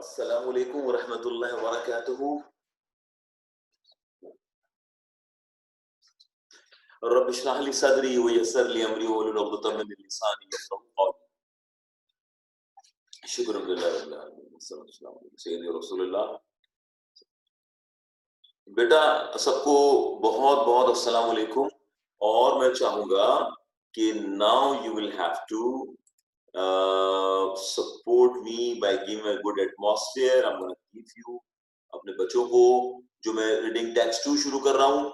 السلام علیکم ورحمۃ اللہ وبرکاتہ. رب اشرح لي صدري ويسر لي امري واحلل عقدة من لساني يفقهوا قولي. شکر للہ رب العالمین والصلاة والسلام علی سیدنا رسول اللہ. بیٹا سب کو بہت بہت السلام علیکم. اور میں چاہوں گا کہ now you will have to support me by giving a good atmosphere. I'm going to give you اپنے بچوں کو جو میں ریڈنگ ٹیکسٹ 2 شروع کر رہا ہوں.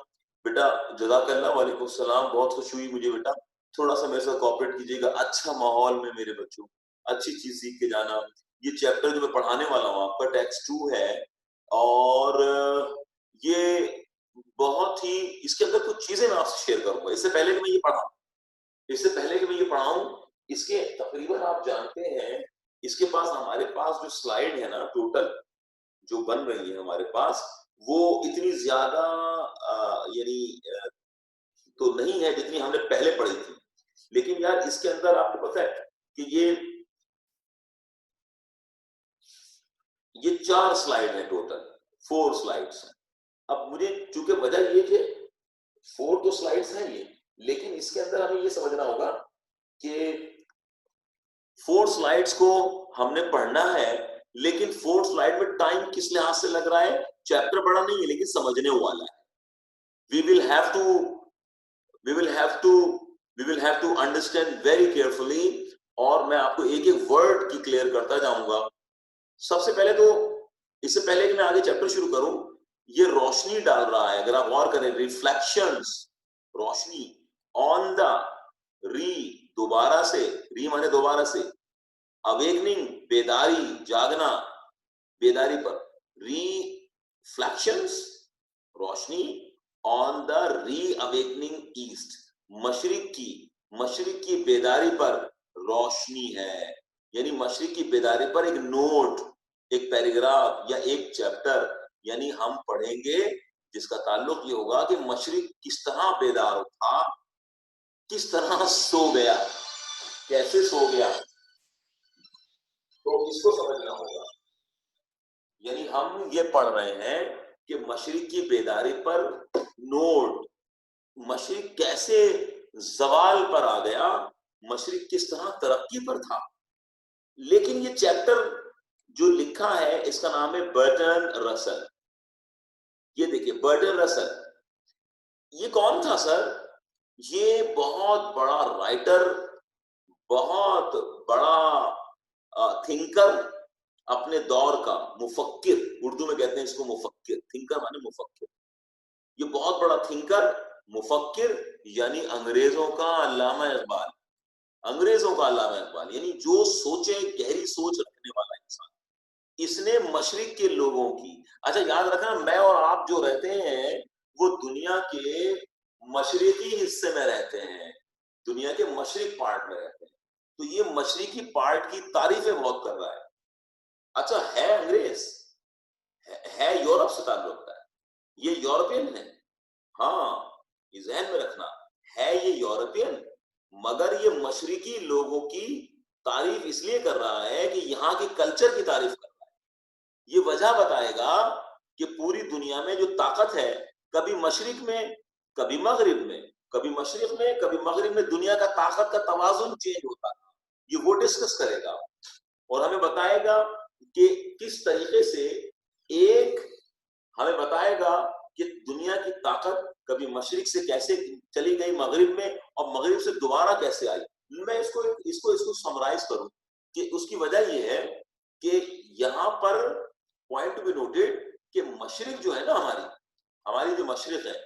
بیٹا جزاک اللہ. وعلیکم السلام. بہت خوشی ہوئی مجھے بیٹا. تھوڑا سا میرے ساتھ کوآپریٹ کیجیے گا. اچھا ماحول میں میرے بچوں اچھی چیز سیکھ کے جانا. یہ چیپٹر جو میں پڑھانے والا ہوں آپ کا ٹیکسٹ 2 ہے اور یہ بہت ہی اس کے اندر کچھ چیزیں میں آپ سے شیئر کروں گا. اس سے پہلے کہ میں یہ پڑھاؤں اس کے تقریباً آپ جانتے ہیں اس کے پاس ہمارے پاس جو سلائیڈ ہے نا ٹوٹل جو بن رہی ہے ہمارے پاس وہ اتنی زیادہ یعنی تو نہیں ہے جتنی ہم نے پہلے پڑھی تھی. لیکن یار اس کے اندر آپ کو پتہ ہے کہ یہ 4 سلائیڈ ہیں ٹوٹل. 4 سلائیڈز ہیں. اب مجھے چونکہ وجہ یہ کہ 4 تو سلائیڈز ہیں یہ، لیکن اس کے اندر ہمیں یہ سمجھنا ہوگا کہ 4 سلائیڈز کو ہم نے پڑھنا ہے، لیکن 4 سلائیڈ میں ٹائم کس لحاظ سے لگ رہا ہے؟ چیپٹر بڑا نہیں ہے لیکن سمجھنے والا ہے. we will have to understand very carefully. اور میں آپ کو ایک ایک ورڈ کی کلیئر کرتا جاؤں گا. سب سے پہلے تو اس سے پہلے کہ میں آگے چیپٹر شروع کروں، یہ روشنی ڈال رہا ہے. اگر آپ غور کریں، ریفلیکشنز روشنی، آن دا ری دوبارہ سے، ری مانے دوبارہ سے، اویکننگ بیداری جاگنا، بیداری پر، ریفلیکشنز روشنی، آن دا ری اویکننگ ایسٹ مشرق کی بیداری پر روشنی ہے. یعنی مشرق کی بیداری پر ایک نوٹ، ایک پیراگراف یا ایک چیپٹر یعنی ہم پڑھیں گے جس کا تعلق یہ ہوگا کہ مشرق کس طرح بیدار تھا، کس طرح سو گیا، کیسے سو گیا. تو اس کو سمجھنا ہوگا. یعنی ہم یہ پڑھ رہے ہیں کہ مشرق کی بیداری پر نوٹ، مشرق کیسے زوال پر آ گیا، مشرق کس طرح ترقی پر تھا. لیکن یہ چیپٹر جو لکھا ہے اس کا نام ہے برٹن رسل. یہ دیکھیے برٹن رسل یہ کون تھا سر؟ یہ بہت بڑا رائٹر، بہت بڑا تھنکر، اپنے دور کا مفکر. اردو میں کہتے ہیں اس کو مفکر. تھنکر مانے مفکر. یہ بہت بڑا تھنکر، مفکر، یعنی انگریزوں کا علامہ اقبال. یعنی جو سوچے، گہری سوچ رکھنے والا انسان. اس نے مشرق کے لوگوں کی، اچھا یاد رکھنا میں اور آپ جو رہتے ہیں وہ دنیا کے مشرقی حصے میں رہتے ہیں، دنیا کے مشرق پارٹ میں رہتے ہیں. تو یہ مشرقی پارٹ کی تعریفیں بہت کر رہا ہے. اچھا ہے انگریز، ہے یورپ سے تعلق ہے، یہ یورپین ہے. ہاں یہ ذہن میں رکھنا ہے، یہ یورپین، مگر یہ مشرقی لوگوں کی تعریف اس لیے کر رہا ہے کہ یہاں کے کلچر کی تعریف کر رہا ہے. یہ وجہ بتائے گا کہ پوری دنیا میں جو طاقت ہے، کبھی مشرق میں کبھی مغرب میں، کبھی مشرق میں کبھی مغرب میں دنیا کا طاقت کا توازن چینج ہوتا ہے. یہ وہ ڈسکس کرے گا اور ہمیں بتائے گا کہ کس طریقے سے ہمیں بتائے گا کہ دنیا کی طاقت کبھی مشرق سے کیسے چلی گئی مغرب میں اور مغرب سے دوبارہ کیسے آئی. میں اس کو سمرائز کروں کہ اس کی وجہ یہ ہے کہ یہاں پر پوائنٹ ٹو بی نوٹڈ کہ مشرق جو ہے نا، ہماری جو مشرق ہے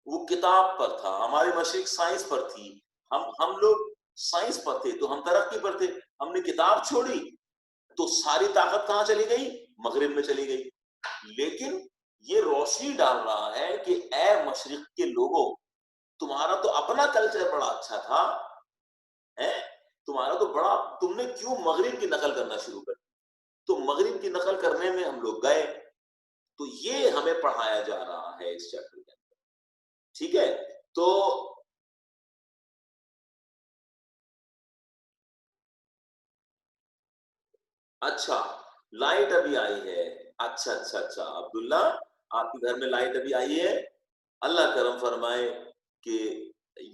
وہ کتاب پر تھا. ہماری مشرق سائنس پر تھی. ہم لوگ سائنس پر تھے تو ہم ترقی پر تھے. ہم نے کتاب چھوڑی تو ساری طاقت کہاں چلی گئی؟ مغرب میں چلی گئی. لیکن یہ روشنی ڈال رہا ہے کہ اے مشرق کے لوگوں، تمہارا تو اپنا کلچر بڑا اچھا تھا، تمہارا تو بڑا، تم نے کیوں مغرب کی نقل کرنا شروع کر دی؟ تو مغرب کی نقل کرنے میں ہم لوگ گئے. تو یہ ہمیں پڑھایا جا رہا ہے اس چیپٹر کے اندر. ٹھیک ہے؟ تو اچھا लाइट अभी आई है, अच्छा अच्छा अच्छा, अब्दुल्ला आपके घर में लाइट अभी आई है, अल्लाह करम फरमाए कि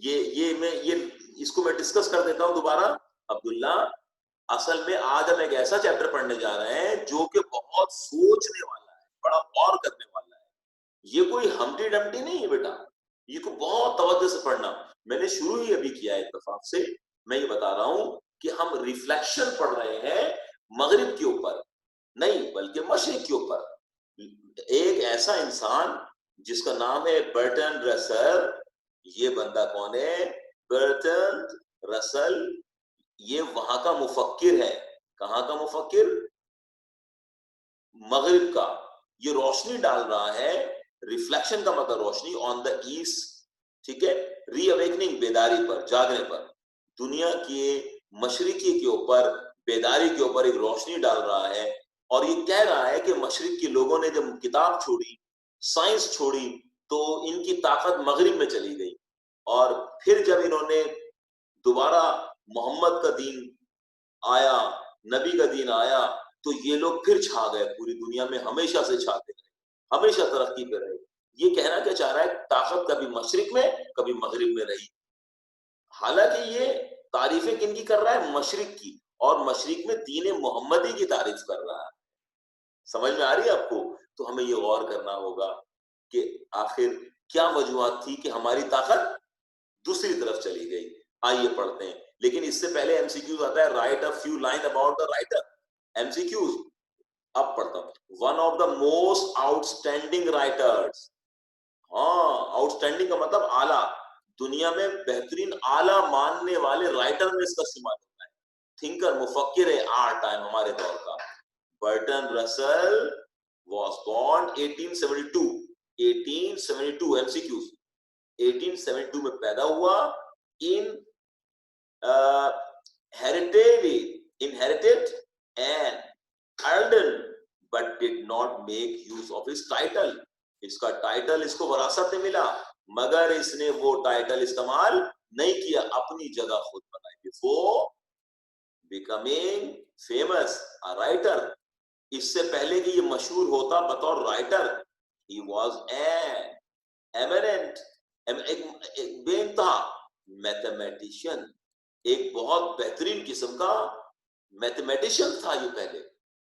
ये इसको मैं डिस्कस कर देता हूं दोबारा। अब्दुल्ला असल में आज हम एक ऐसा चैप्टर पढ़ने जा रहे हैं जो कि बहुत सोचने वाला है, बड़ा गौर करने वाला है। ये कोई हमटी डमटी नहीं है बेटा, ये तो बहुत तवज्जो से पढ़ना। मैंने शुरू ही अभी किया है इत्तेफाक से, मैं ये बता रहा हूं कि हम रिफ्लेक्शन पढ़ रहे हैं मगरिब के ऊपर नहीं बल्कि मशरिक के ऊपर। एक ऐसा इंसान जिसका नाम है बर्टन रसल, ये बंदा कौन है? बर्टन रसल, ये वहां का मुफक्किर है। कहां का मुफक्किर? मगरिब का। ये रोशनी डाल रहा है, रिफ्लेक्शन का मतलब रोशनी, ऑन द ईस्ट, ठीक है, रीअवेकनिंग, बेदारी पर, जागने पर, दुनिया के मशरिकी के ऊपर, बेदारी के ऊपर एक रोशनी डाल रहा है। और ये कह रहा है कि मशरिक के लोगों ने जब किताब छोड़ी, साइंस छोड़ी, तो इनकी ताकत मगरिब में चली गई। और फिर जब इन्होंने दोबारा मोहम्मद का दीन आया, नबी का दीन आया, तो ये लोग फिर छा गए पूरी दुनिया में, हमेशा से छाते रहे, हमेशा तरक्की पे रहे। ये कहना क्या चाह रहा है? ताकत कभी मशरिक में कभी मगरिब में रही। हालांकि ये तारीफें किनकी कर रहा है? मशरिक की, और मशरिक में दीन मोहम्मदी की तारीफ कर रहा है। समझ में आ रही है आपको? तो हमें ये गौर करना होगा कि आखिर क्या वजूहत थी कि हमारी ताकत दूसरी तरफ चली गई। आइए पढ़ते हैं, लेकिन इससे पहले एमसीक्यूज आता है, right a few line about the writer. MCQs अब पढ़ता हूं। One of the most outstanding writers, हाँ, आउटस्टैंडिंग का मतलब आला, दुनिया में बेहतरीन आला मानने वाले राइटर में इसका इस्तेमाल होता है। थिंकर, मुफक्किर है आर टाइम, हमारे दौर का। Burton Russell was born 1872, 1872 MCQs, 1872 में पैदा हुआ, इन inherited an earldom but did not make use of his title. इसका टाइटल इसको वरासत में मिला, मगर इसने वो टाइटल इस्तेमाल नहीं किया, अपनी जगह खुद बनाई। Before becoming famous a writer, इससे पहले कि ये मशहूर होता बतौर writer, he was an eminent, एक बेइंतहा मैथमेटिशियन, एक बहुत बेहतरीन किस्म का मैथमेटिशियन था ये पहले।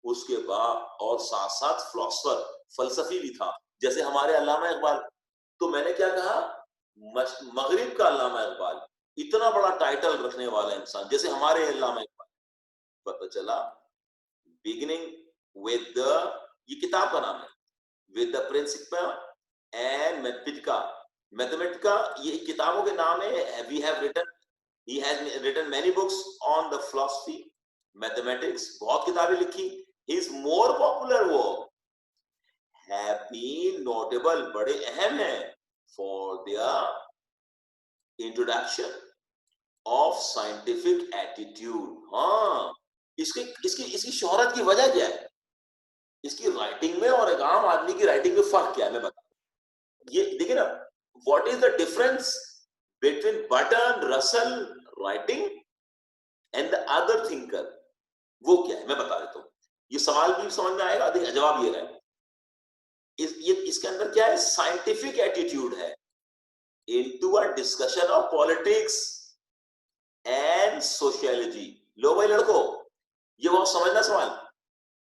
उसके बाद और साथ साथ फिलोसफर, फलसफी भी था, जैसे हमारे अल्लामा इकबाल। तो मैंने क्या कहा? मगरिब का अल्लामा इकबाल, इतना बड़ा टाइटल रखने वाला इंसान जैसे हमारे अल्लामा इकबाल। पता चला बिगिनिंग विद द, ये किताब का नाम है, with the principle and mathematica, ये किताबों के नाम है। We have written, he has written many books on the philosophy, mathematics, बहुत किताबें लिखी। his more popular work have been notable, बड़े अहम हैं, for their introduction of scientific attitude। हाँ, इसकी इसकी इसकी शोहरत की वजह क्या है? इसकी राइटिंग में और एक आम आदमी की राइटिंग में फर्क क्या है, मैं बता। ये देखिए ना, what is the difference between Bertrand Russell writing and the other thinker? वो क्या है मैं बता देता हूँ, ये सवाल भी समझ में आएगा, देखिए जवाब ये रहा है। इसके अंदर क्या है? साइंटिफिक एटीट्यूड है into a discussion of politics and sociology। लो भाई लड़कों, ये बहुत समझना सवाल।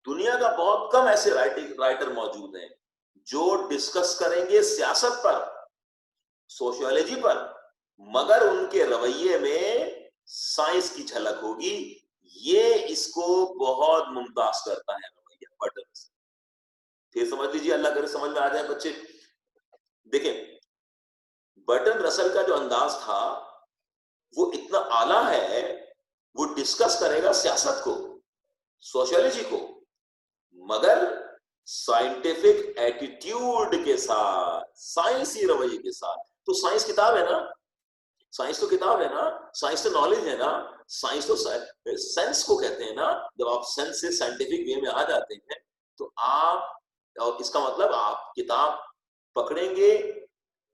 दुनिया का बहुत कम ऐसे राइटर मौजूद हैं जो डिस्कस करेंगे सियासत पर, सोशियोलॉजी पर, मगर उनके रवैये में साइंस की झलक होगी। ये इसको बहुत मुमताज करता है रवैया बर्टन रसल। फिर समझ लीजिए, अल्लाह करे समझ में आ जाए बच्चे। देखें, बर्टन रसल का जो अंदाज था वो इतना आला है, वो डिस्कस करेगा सियासत को, सोशियोलॉजी को, मगर साइंटिफिक एटीट्यूड के साथ, साइंसी रवैये के साथ। तो साइंस किताब है ना, साइंस तो किताब है ना, साइंस तो नॉलेज है ना, साइंस तो सेंस को कहते हैं ना। जब आप सेंस से साइंटिफिक वे में आ जाते हैं तो आप, और इसका मतलब आप किताब पकड़ेंगे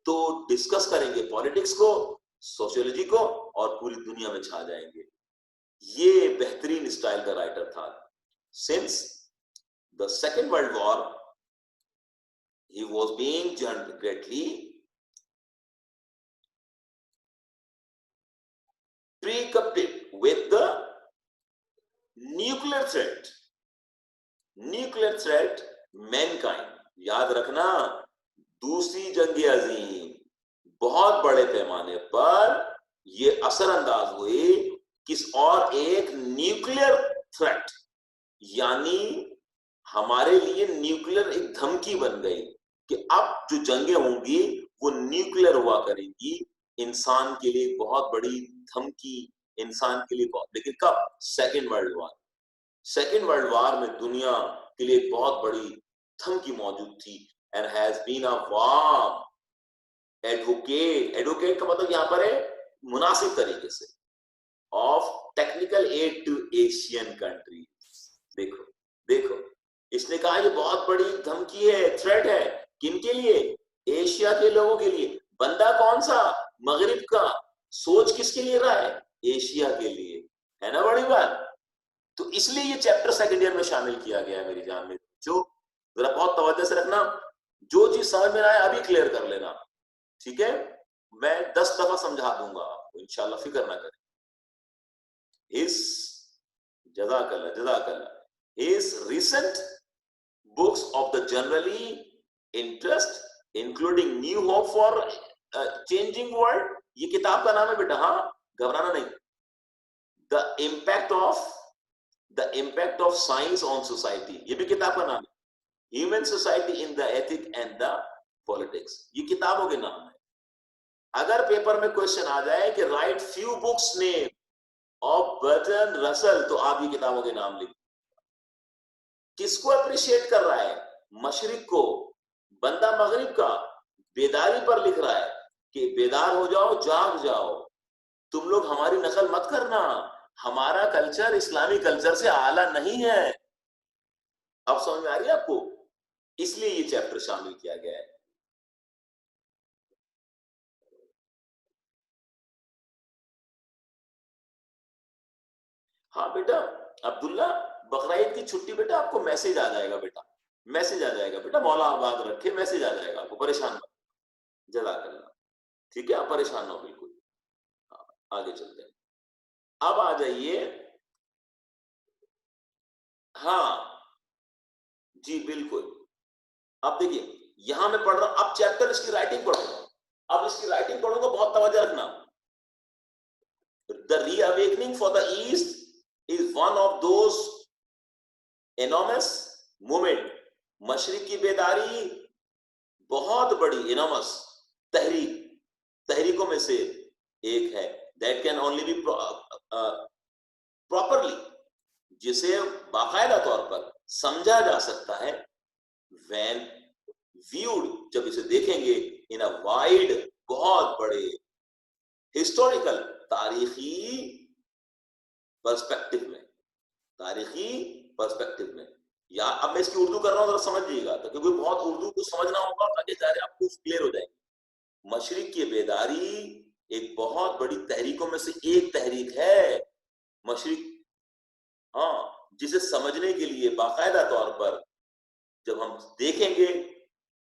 तो डिस्कस करेंगे पॉलिटिक्स को, सोशियोलॉजी को, और पूरी दुनिया में छा जाएंगे। ये बेहतरीन स्टाइल का राइटर था। Since the Second World War, he was being greatly preoccupied with the nuclear threat. Nuclear threat mankind. याद रखना, दूसरी जंग अजीम बहुत बड़े पैमाने पर ये असरअंदाज हुई किस और एक न्यूक्लियर थ्रेट, यानी हमारे लिए न्यूक्लियर एक धमकी बन गई कि अब जो जंगें होंगी वो न्यूक्लियर हुआ करेंगी, इंसान के लिए बहुत बड़ी धमकी, इंसान के लिए बहुत। लेकिन कब? Second world war. Second world war में दुनिया के लिए बहुत बड़ी धमकी मौजूद थी। And has been a warm advocate, advocate का मतलब यहां पर है मुनासिब तरीके से, of technical aid to Asian country. देखो देखो, इसने कहा ये बहुत बड़ी धमकी है, थ्रेट है, किनके लिए? एशिया के लोगों के लिए। बंदा कौन सा? मगरिब का। सोच किसके लिए रहा है? एशिया के लिए, है ना बड़ी बात। तो इसलिए ये चैप्टर सेकंड ईयर में शामिल किया गया है मेरी जान में। जो जरा बहुत तवज्जो से रखना, जो चीज समझ में आए अभी क्लियर कर लेना, ठीक है? मैं 10 दफा समझा दूंगा आपको, इंशाल्लाह, फिक्र ना करें। इस जज़ाकल्लाह his recent books of the generally interest including New Hope for Changing World, ये किताब का नाम है बेटा, हाँ घबराना नहीं। The impact of science on society, ये भी किताब का नाम है। Human Society in the Ethic and the Politics, ये किताबों के नाम है। अगर पेपर में क्वेश्चन आ जाए कि right few books name of Bertrand Russell, तो आप ये किताबों के नाम लिख। किसको अप्रिशिएट कर रहा है? मशरिक को। बंदा मगरिब का बेदारी पर लिख रहा है कि बेदार हो जाओ, जाग जाओ, तुम लोग हमारी नकल मत करना, हमारा कल्चर इस्लामी कल्चर से आला नहीं है। अब समझ में आ रही है आपको? इसलिए ये चैप्टर शामिल किया गया है। हाँ बेटा अब्दुल्ला, बकरीद की छुट्टी बेटा आपको मैसेज आ जाएगा बेटा, मैसेज आ जाएगा बेटा, मौला आबाद रखे, मैसेज आ जाएगा आपको, परेशान मत, जज़ाकल्लाह, ठीक है? आप परेशान ना हो बिल्कुल। आगे चलते हैं, अब आ जाइए। हाँ जी बिल्कुल। अब देखिए यहां मैं पढ़ रहा हूं, अब चैप्टर इसकी राइटिंग पढ़ूंगा, अब इसकी राइटिंग पढ़ूंगा, बहुत तवज्जो रखना। The reawakening for the east is one of those enormous movement. मशरिक की बेदारी बहुत बड़ी इनॉर्मस तहरीकों में से एक है, that can only be properly, जिसे बाकायदा तौर पर समझा जा सकता है when viewed, जब इसे देखेंगे इन अ वाइड, बहुत बड़े हिस्टोरिकल, तारीखी पर्सपेक्टिव में, तारीखी पर्सपेक्टिव में। या अब मैं इसकी उर्दू कर रहा हूं, जरा समझिएगा, तो क्योंकि बहुत उर्दू को समझना होगा ताकि सारे आपको क्लियर हो जाएंगे। मशरिक की बेदारी एक बहुत बड़ी तहरीकों में से एक तहरीक है, मशरिक, हाँ, जिसे समझने के लिए बाकायदा तौर पर जब हम देखेंगे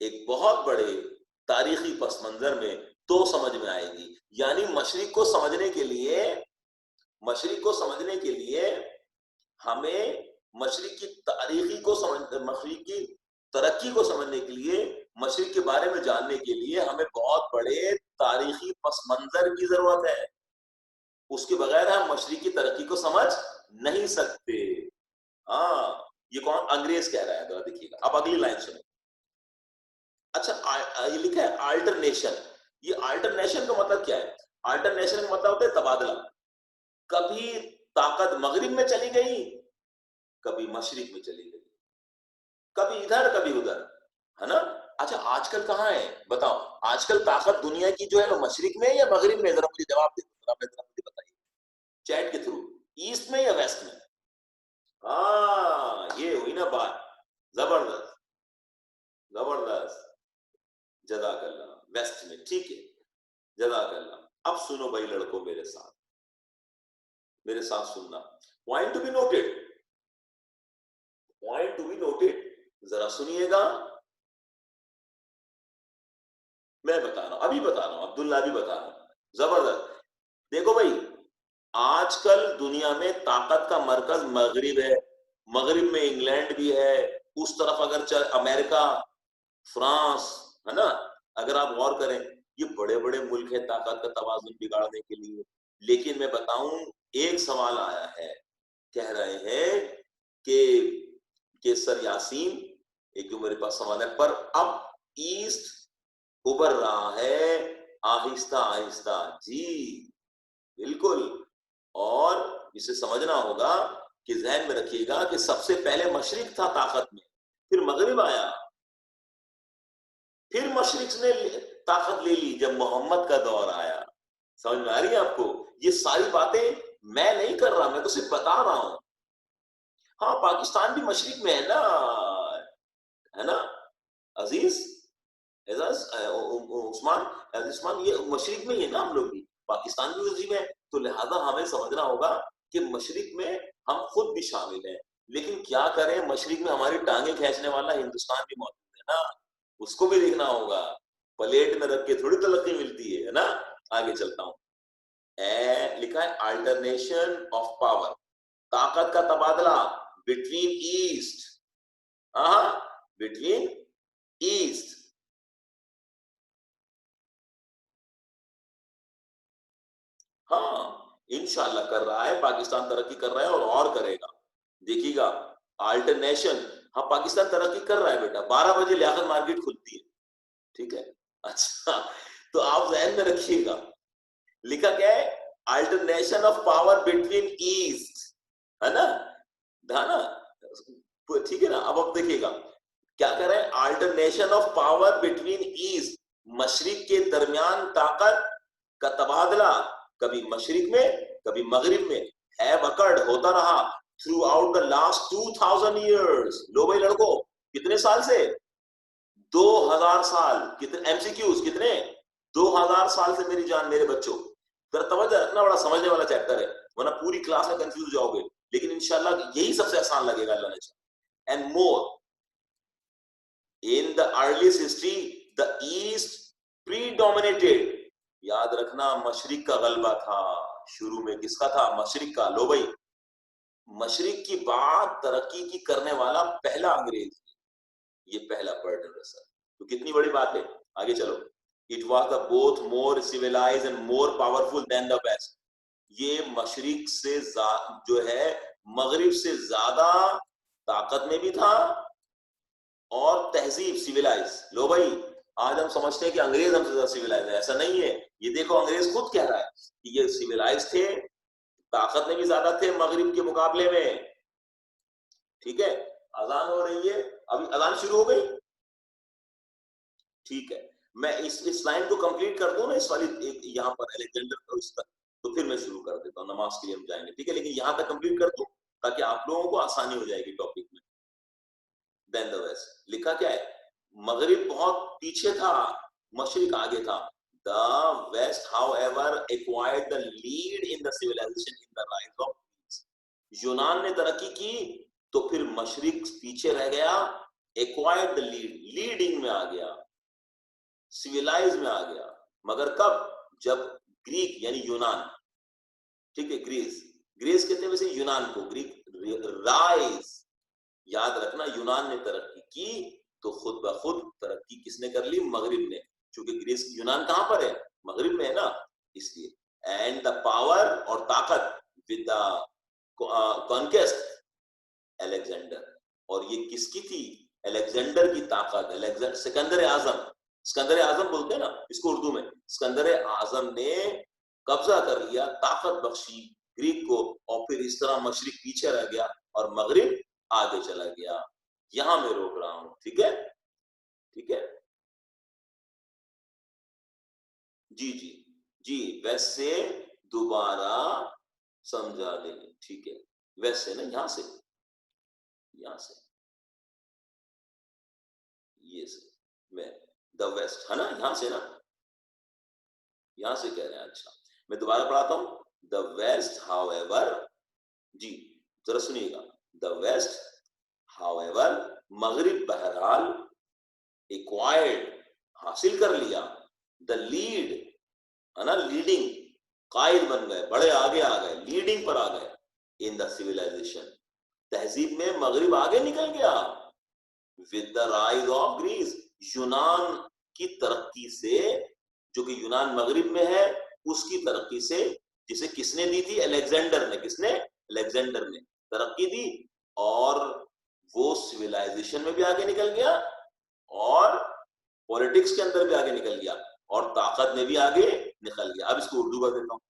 एक बहुत बड़े तारीखी पस मंजर में, तो समझ में आएगी। यानी मशरिक को समझने के लिए हमें मशरिक की तारीखी को मशरिक की तरक्की को समझने के लिए, मशरिक के बारे में जानने के लिए हमें बहुत बड़े तारीखी पस मंजर की जरूरत है। उसके बगैर हम मशरिक की तरक्की को समझ नहीं सकते। हाँ, ये कौन अंग्रेज कह रहा है, जरा देखिएगा। अब अगली लाइन सुनो। अच्छा, ये लिखा है अल्टरनेशन। ये अल्टरनेशन का मतलब क्या है? अल्टरनेशन का मतलब होता है तबादला। कभी ताकत मगरिब में चली गई, कभी मशरिक में चली गई, कभी इधर कभी उधर, है ना? अच्छा, आजकल कहाँ है बताओ? आजकल ताकत दुनिया की जो है वो मशरिक में या मगरिब में? जरा मुझे जवाब दे, मुझे बताइए चैट के थ्रू, ईस्ट में या वेस्ट में? हाँ, ये हुई ना बात, जबरदस्त जबरदस्त, जज़ाकल्लाह, वेस्ट में, ठीक है, जज़ाकल्लाह। अब सुनो भाई लड़कों, मेरे साथ सुनना। पॉइंट टू बी नोटेड, ذرا سنیے گا، میں بتا رہا ہوں، ابھی بتا رہا ہوں، عبداللہ ابھی بتا رہا ہوں، زبردست. دیکھو بھائی، آج کل دنیا میں طاقت کا مرکز مغرب ہے، مغرب میں انگلینڈ بھی ہے، اس طرف اگر امریکہ، فرانس ہے نا، اگر آپ غور کریں یہ بڑے بڑے ملک ہیں طاقت کا توازن بگاڑنے کے لیے. لیکن میں بتاؤں، ایک سوال آیا ہے، کہہ رہے ہیں کہ سر یاسین، ایک جو میرے پاس سوال ہے، پر اب ایسٹ ابھر رہا ہے آہستہ آہستہ. جی بالکل، اور اسے سمجھنا ہوگا کہ ذہن میں رکھیے گا کہ سب سے پہلے مشرق تھا طاقت میں، پھر مغرب آیا، پھر مشرق نے طاقت لے لی جب محمد کا دور آیا. سمجھ میں آ رہی ہے آپ کو؟ یہ ساری باتیں میں نہیں کر رہا، میں تو صرف بتا رہا ہوں. ہاں پاکستان بھی مشرق میں ہے نا عزیز، اعزاز عثمان، یہ مشرق میں ہی ہے نا ہم لوگ بھی، پاکستان بھی اسی میں. تو لہذا ہمیں سمجھنا ہوگا کہ مشرق میں ہم خود بھی شامل ہیں، لیکن کیا کریں، مشرق میں ہماری ٹانگیں کھینچنے والا ہندوستان بھی موجود ہے نا، اس کو بھی دیکھنا ہوگا. پلیٹ میں رکھ کے تھوڑی تلقی ملتی ہے نا. آگے چلتا ہوں، لکھا ہے آلٹرنیشن آف پاور، طاقت کا تبادلہ بٹوین ایسٹ، بٹوین ایسٹ. ہاں انشاءاللہ کر رہا ہے، پاکستان ترقی کر رہا ہے اور کرے گا. دیکھیے گا آلٹرنیشن، ہاں پاکستان ترقی کر رہا ہے بیٹا. 12 بجے لیاقت مارکیٹ کھلتی ہے، ٹھیک ہے. اچھا تو آپ ذہن میں رکھیے گا، لکھا کیا ہے، alternation of power between east, ہے نا، ٹھیک ہے نا. اب آپ دیکھیے گا کیا کہہ رہے ہیں، alternation of power between east, مشرق کے درمیان طاقت کا تبادلہ، کبھی مشرق میں کبھی مغرب میں ہے بکڑ ہوتا رہا throughout the last 2000 years. لو بھائی لڑکوں، کتنے سال سے؟ 2000 سال. کتنے ایم سی کیوز کتنے؟ 2000 سال سے میری جان میرے بچوں. ذرا توجہ رکھنا، بڑا سمجھنے والا چیپٹر ہے، ورنہ پوری کلاس میں کنفیوز جاؤ گے، لیکن انشاءاللہ یہی سب سے آسان لگے گا اللہ نے چاہا. And more in the earliest history the east predominated. یاد رکھنا مشرق کا غلبہ تھا شروع میں. کس کا تھا؟ مشرق کا. لو بھائی، مشرق کی بات ترقی کی کرنے والا پہلا انگریز، یہ پہلا برٹن رسل. تو کتنی بڑی بات ہے. آگے چلو. It was the both more civilized and more powerful than the west. یہ مشرق سے جو ہے مغرب سے زیادہ طاقت میں بھی تھا اور تہذیب سیویلائز. لو بھائی، آج ہم سمجھتے ہیں کہ انگریز ہم سے زیادہ سیویلائز ہے، ایسا نہیں ہے. یہ دیکھو انگریز خود کہہ رہا ہے کہ یہ سیویلائز تھے، طاقت میں بھی زیادہ تھے مغرب کے مقابلے میں. ٹھیک ہے، اذان ہو رہی ہے، ابھی اذان شروع ہو گئی. ٹھیک ہے، میں اس لائن کو کمپلیٹ کر دوں نا، اس والی یہاں پر الیگزینڈر کو اس تک، تو پھر میں شروع کر دیتا ہوں، نماز کے لیے ہم جائیں گے. ٹھیک ہے، لیکن یہاں تک کمپلیٹ کر دوں تاکہ آپ لوگوں کو آسانی ہو جائے گی ٹاپک میں. دین دا ویسٹ لکھا کیا ہے، مغرب بہت پیچھے تھا، مشرق آگے تھا. The West, however, acquired the lead in the civilization in the rise of peace. یونان نے ترقی کی تو پھر مشرق پیچھے رہ گیا. acquired the lead، لیڈنگ میں آ گیا، سیویلائز میں آ گیا. مگر کب؟ جب گریک یعنی یونان، ٹھیک ہے، گریس کہتے ہیں ویسے یونان کو، گریک رائز. یاد رکھنا یونان نے ترقی کی تو خود بخود ترقی کس نے کر لی؟ مغرب نے، چونکہ گریس یونان کہاں پر ہے؟ مغرب میں ہے نا، اس لیے. اینڈ دا پاور اور طاقت ود دا کانکویسٹ الیگزینڈر. اور یہ کس کی تھی؟ الیگزینڈر کی طاقت. سکندر اعظم، سکندر اعظم بولتے ہیں نا اس کو اردو میں، سکندر اعظم نے قبضہ کر لیا، طاقت بخشی گریک کو، اور پھر اس طرح مشرق پیچھے رہ گیا اور مغرب آگے چلا گیا. یہاں میں روک رہا ہوں. ٹھیک ہے، ٹھیک ہے جی جی جی، ویسے دوبارہ سمجھا دیں. ٹھیک ہے، ویسے نا، یہاں سے یہ سے میں دا ویسٹ ہے نا، یہاں سے نا، یہاں سے کہہ رہے ہیں. اچھا میں دوبارہ پڑھاتا ہوں. دا ویسٹ however، جی ذرا سنیے گا. دا ویسٹ however मगरिब बहरहाल एक्वायर्ड हासिल कर लिया, द लीड है ना, लीडिंग, कायद बन गए, बड़े आगे आ गए, लीडिंग पर आ गए इन द सिविलाइजेशन, तहजीब में मगरिब आगे निकल गया with the rise of Greece, यूनान की तरक्की से, जो कि यूनान मगरिब में है, उसकी तरक्की से, जिसे किसने दी थी, अलेक्जेंडर ने, किसने, अलेक्जेंडर ने तरक्की दी, और वो सिविलाइजेशन में भी आगे निकल गया और पॉलिटिक्स के अंदर भी आगे निकल गया और ताकत में भी आगे निकल गया। अब इसको उर्दू कर देता हूँ।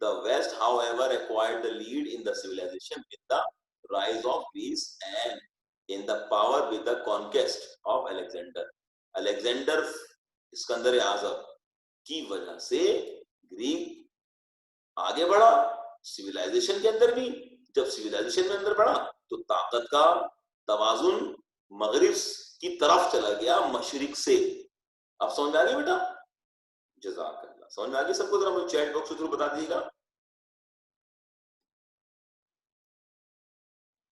The West, however, acquired the lead in the civilization with the rise of Greece and in the power with the conquest of Alexander. Alexander Sikandar आजम की वजह से ग्रीक आगे बढ़ा सिविलाइजेशन के अंदर भी। जब सिविलाइजेशन में अंदर बढ़ा तो ताकत का तवाजुन मगरिब की तरफ चला गया, मशरिक से। अब समझ में आ गई बेटा? जज़ाकल्लाह। समझ में आ गई सबको? जरा मुझे चैट बॉक्स के थ्रू बता दीजिएगा।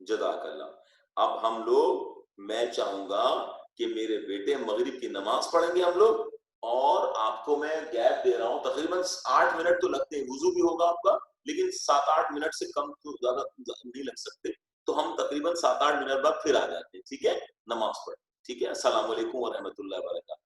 जज़ाकल्लाह। अब हम लोग, मैं चाहूंगा कि मेरे बेटे मगरिब की नमाज पढ़ेंगे हम लोग, और आपको मैं गैप दे रहा हूं, तकरीबन 8 मिनट तो लगते हैं, वुजू भी होगा आपका, लेकिन 7-8 मिनट से कम तो ज्यादा नहीं लग सकते, तो हम तकरीबन 7-8 मिनट बाद फिर आ जाते हैं, ठीक है? नमाज पढ़, ठीक है? अस्सलाम वालेकुम व रहमतुल्लाहि व बरकातहू।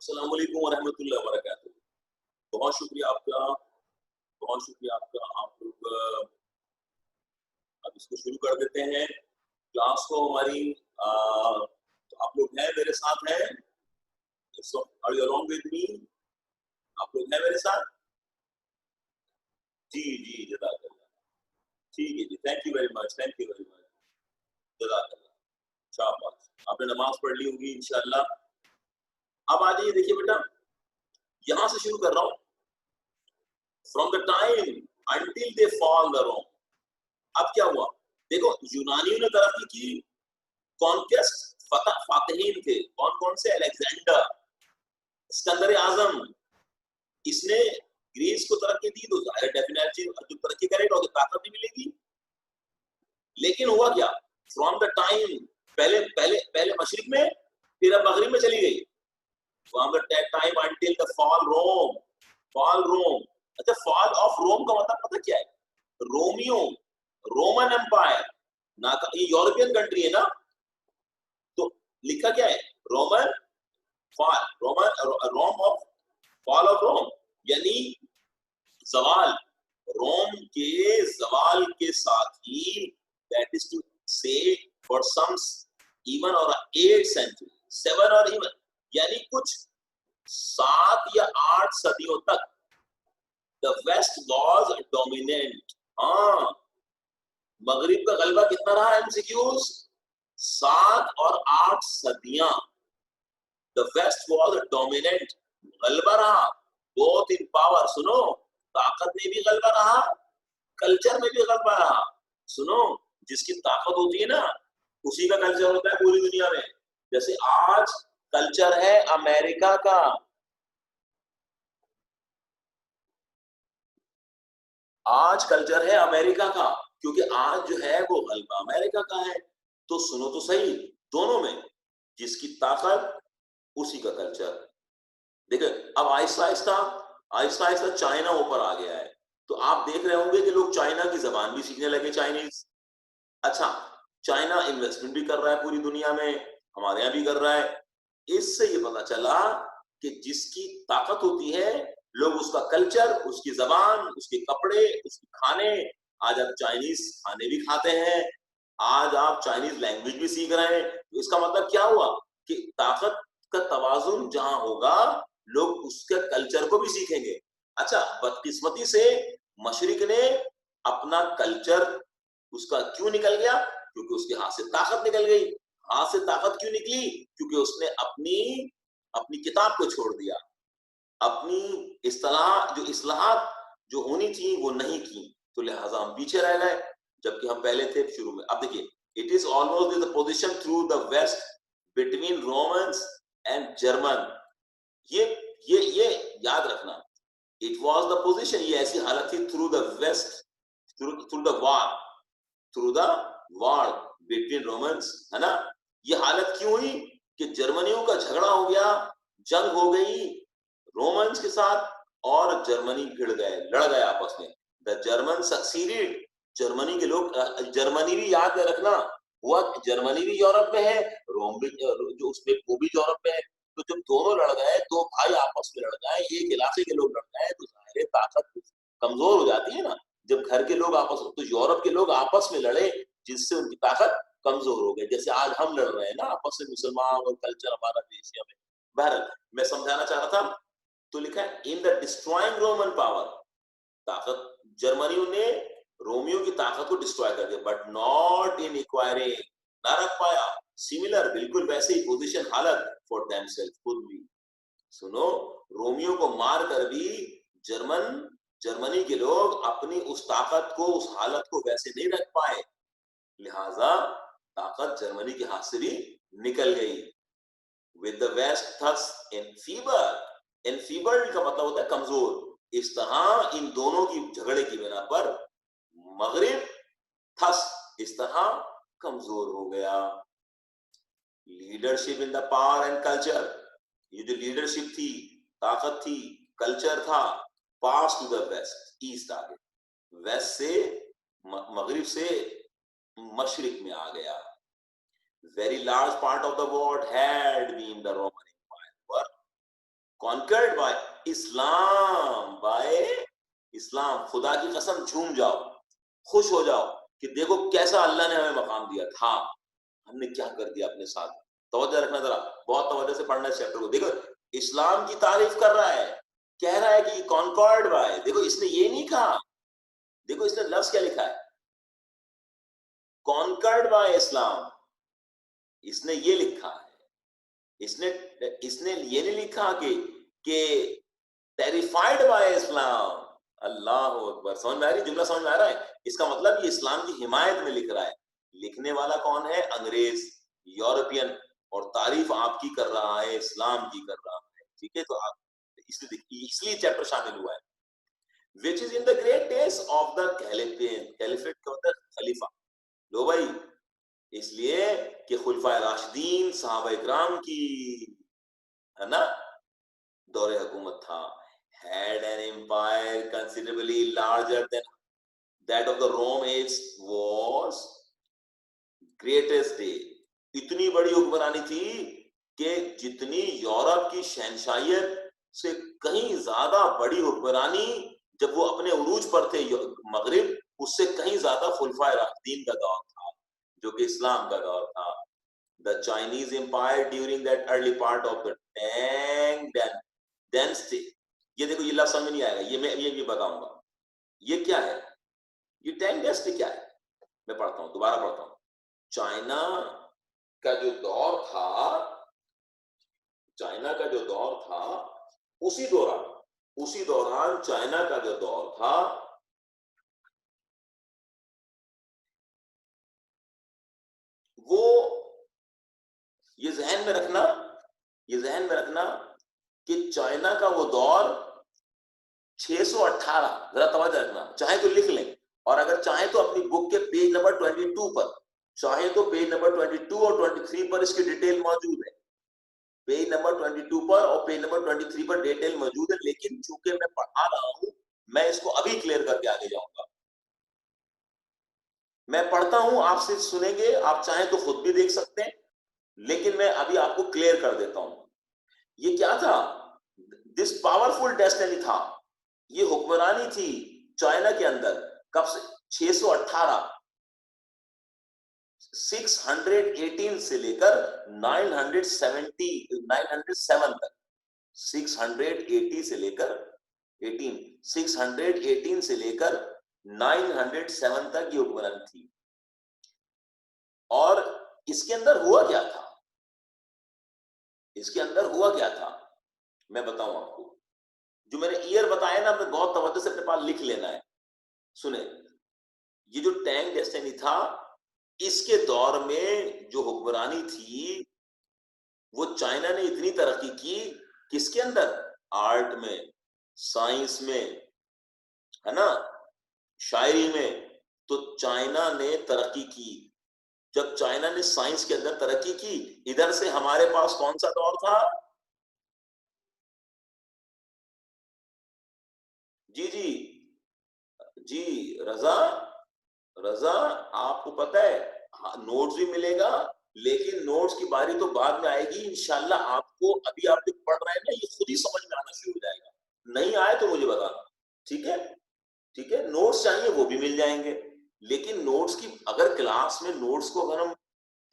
अस्सलाम वालेकुम वरहमतुल्लाहि वबरकातुहू। बहुत शुक्रिया आपका, बहुत शुक्रिया आपका। आप लोग अब इसको शुरू कर देते हैं क्लास को हमारी। तो आप लोग हैं मेरे साथ हैं, are you along with me? आप लोग हैं मेरे साथ? जी जी, जज़ाकल्लाह। ठीक है जी, thank you very much, thank you very much, जज़ाकल्लाह। शाबाश, आपने नमाज पढ़ ली होगी इंशाल्लाह। अब आ जाइए, देखिए बेटा, यहां से शुरू कर रहा हूं। From the time until they fall the Rome. अब क्या हुआ? देखो, यूनानियों ने तरक्की की, कॉन्क्वेस्ट फातहीन थे। कौन कौन से? अलेक्जेंडर, सिकंदर आजम, इसने ग्रीस को तरक्की दी, तो जाहिर डेफिनेटली जो तरक्की करेगा उसे ताकत भी मिलेगी। लेकिन हुआ क्या? फ्रॉम द टाइम, पहले पहले पहले मशरिक में, फिर अब मगरिब में चली गई। From the time until the fall Rome, fall Rome. अच्छा, फॉल ऑफ रोम का मतलब पता क्या है? रोमियो, रोमन एम्पायर ना, ये यूरोपियन कंट्री है ना, तो लिखा क्या है? Roman fall, Rome of fall of Rome, यानी जवाल, रोम के जवाल के साथ ही, that is to say for seven और 8 सेंचुरी, 7 और इवन, यानी कुछ 7 या 8 सदियों तक द वेस्ट वाज डोमिनेंट। हाँ, मगरिब का गलबा कितना रहा? एमसीक्यूज 7 और 8 सदियां द वेस्ट वाज डोमिनेंट, गलबा रहा, बोथ इन पावर। सुनो, ताकत में भी गलबा रहा, कल्चर में भी गलबा रहा। सुनो, जिसकी ताकत होती है ना, उसी का कल्चर होता है पूरी दुनिया में। जैसे आज कल्चर है अमेरिका का, आज कल्चर है अमेरिका का, क्योंकि आज जो है वो गलबा अमेरिका का है। तो सुनो तो सही, दोनों में जिसकी ताकत उसी का कल्चर। देखिए, अब आहिस्ता आहिस्ता आहिस्ता आहिस्ता चाइना ऊपर आ गया है। तो आप देख रहे होंगे कि लोग चाइना की जबान भी सीखने लगे, चाइनीज। अच्छा, चाइना इन्वेस्टमेंट भी कर रहा है पूरी दुनिया में, हमारे यहाँ भी कर रहा है। इससे ये पता चला कि जिसकी ताकत होती है, लोग उसका कल्चर, उसकी जबान, उसके कपड़े, उसके खाने, आज आप चाइनीज खाने भी खाते हैं, आज आप चाइनीज लैंग्वेज भी सीख रहे हैं। तो इसका मतलब क्या हुआ कि ताकत का तवाजुन जहां होगा, लोग उसके कल्चर को भी सीखेंगे। अच्छा, बदकिस्मती से मशरिक ने अपना कल्चर, उसका क्यों निकल गया? क्योंकि उसके हाथ से ताकत निकल गई। हाथ से ताकत क्यों निकली? क्योंकि उसने अपनी अपनी किताब को छोड़ दिया, अपनी इस्लाह, जो इस्लाहात जो होनी थी वो नहीं की, तो लिहाजा हम पीछे रह गए, जबकि हम पहले थे शुरू में। अब देखिए, it is almost the position through the west between Romans and German. ये ये याद रखना, इट वाज द पोजीशन, ये ऐसी हालत थी through the west, through the war, through the war between Romans, है ना। ये हालत क्यों हुई कि जर्मनियों का झगड़ा हो गया, जंग हो गई रोमन्स के साथ, और जर्मनी भिड़ गए, लड़ गए आपस में। द जर्मन सक्सीडेड, जर्मनी के लोग, जर्मनी भी याद रखना, हुआ जर्मनी भी यूरोप में है, रोम भी, जो उसमें वो भी यूरोप में है। तो जब दोनों लड़ गए, दो भाई आपस में लड़ गए, एक इलाके के लोग लड़ गए, तो जाहिर ताकत कमजोर हो जाती है ना। जब घर के लोग आपस, तो यूरोप के लोग आपस में लड़े, जिससे उनकी ताकत कमजोर हो गई। जैसे आज हम लड़ रहे हैं ना आपस में, मुसलमान और कल्चर हमारा एशिया में। बहरहाल, मैं समझाना चाह रहा था, तो लिखा है in the destroying Roman power, ताकत, जर्मनियों ने रोमियो की ताकत को डिस्ट्रॉय कर दिया, बट नॉट इन एक्वायरिंग, ना रख पाया सिमिलर, बिल्कुल वैसे ही पोजीशन, हालत फॉर देमसेल्फ, खुद भी। सुनो, रोमियो को मार कर भी जर्मनी के लोग अपनी उस ताकत को, उस हालत को वैसे नहीं रख पाए, लिहाजा ताकत जर्मनी के हाथ से भी निकल गई। With the west thus enfeebled का मतलब होता है कमजोर। इस तरह इन दोनों की झगड़े की बिना पर मगरिब थस, इस तरह कमजोर हो गया। Leadership in the power and culture, ये जो लीडरशिप थी, ताकत थी, कल्चर था, पास टू द वेस्ट, ईस्ट आ गया, वेस्ट से, मगरिब से मशरिक में आ गया। Very large part of the world had been the Roman Empire, conquered by Islam, by Islam. खुदा की कसम झूम जाओ, खुश हो जाओ कि देखो कैसा अल्लाह ने हमें मकाम दिया था, हमने क्या कर दिया अपने साथ. तवज्जो रखना जरा, बहुत तवज्जो से पढ़ना इस चैप्टर को. देखो इस्लाम की तारीफ कर रहा है, कह रहा है कि कॉन्कर्ड बाय. देखो इसने ये नहीं कहा, देखो इसने लफ्ज क्या लिखा है, कॉन्कर्ड बाय इस्लाम. इसने ये लिखा है, इसने इसने ये नहीं लिखा कि टेरिफाइड बाय इस्लाम. अल्लाह अकबर. समझ में आ रही, जुमला समझ में आ रहा है. इसका मतलब ये इस्लाम की हिमायत में लिख रहा है. लिखने वाला कौन है? अंग्रेज, यूरोपियन. और तारीफ आपकी कर रहा है, इस्लाम की कर रहा है. ठीक है, तो आप इसलिए चैप्टर शामिल हुआ है. Which is in the great days of the caliphate. Caliphate का मतलब खलीफा. लो भाई, इसलिए कि खुलफाए राशिदीन सहाबा इकराम की, है ना, दौरे हुकूमत था. had an empire considerably larger than that of the Rome age was greatest day. इतनी बड़ी हुक्मरानी थी कि जितनी यूरोप की शहनशाहियत से कहीं ज्यादा बड़ी हुक्मरानी जब वो अपने उरूज पर थे मगरिब, उससे कहीं ज्यादा खुलफाए राशिदीन का दौर था, जो कि इस्लाम का दौर था. The Chinese Empire during that early part of the Tang Dynasty. ये देखो, ये लफ्ज़ समझ नहीं आएगा, ये मैं ये बताऊंगा. ये क्या है, ये टैंग डायनेस्टी क्या है? मैं पढ़ता हूँ, दोबारा पढ़ता हूँ. चाइना का जो दौर था, चाइना का जो दौर था, उसी दौरान चाइना का जो दौर था, वो ये जहन में रखना कि चाइना का वो दौर 618, जरा तवज्जो रखना, चाहे तो लिख लें, और अगर चाहे तो अपनी बुक के पेज नंबर 22 पर, चाहे तो पेज नंबर 22 और 23 पर इसकी डिटेल मौजूद है. पेज नंबर 22 पर और पेज नंबर 23 पर डिटेल मौजूद है. लेकिन चूंकि मैं पढ़ा रहा हूं, मैं इसको अभी क्लियर करके आगे जाऊंगा. मैं पढ़ता हूं, आप सिर्फ सुनेंगे, आप चाहे तो खुद भी देख सकते हैं, लेकिन मैं अभी आपको क्लियर कर देता हूं. ये क्या था? दिस पावरफुल डेस्टिनी था, ये हुक्मरानी थी चाइना के अंदर. कब से? 618, 618 से लेकर 907 तक. 680 से लेकर 18, 618 से लेकर 907 तक ये हुक्मरानी थी. और इसके अंदर हुआ क्या था? मैं बताऊं आपको. जो मैंने ईयर बताया ना, आपने बहुत तवज्जो से अपने पास लिख लेना है. सुने, ये जो टैंग डेस्टिनी था, इसके दौर में जो हुक्मरानी थी, वो चाइना ने इतनी तरक्की की, किसके अंदर? आर्ट में, साइंस में, है ना, शायरी में. तो चाइना ने तरक्की की. जब चाइना ने साइंस के अंदर तरक्की की, इधर से हमारे पास कौन सा दौर था? जी जी जी, रजा आपको पता है, नोट्स भी मिलेगा, लेकिन नोट्स की बारी तो बाद में आएगी इंशाल्लाह. आपको अभी आप जो पढ़ रहे हैं ना, ये खुद ही समझ में आना शुरू हो जाएगा. नहीं आए तो मुझे बताना. ठीक है, ठीक है. नोट्स चाहिए वो भी मिल जाएंगे, लेकिन नोट्स की, अगर क्लास में नोट्स को अगर हम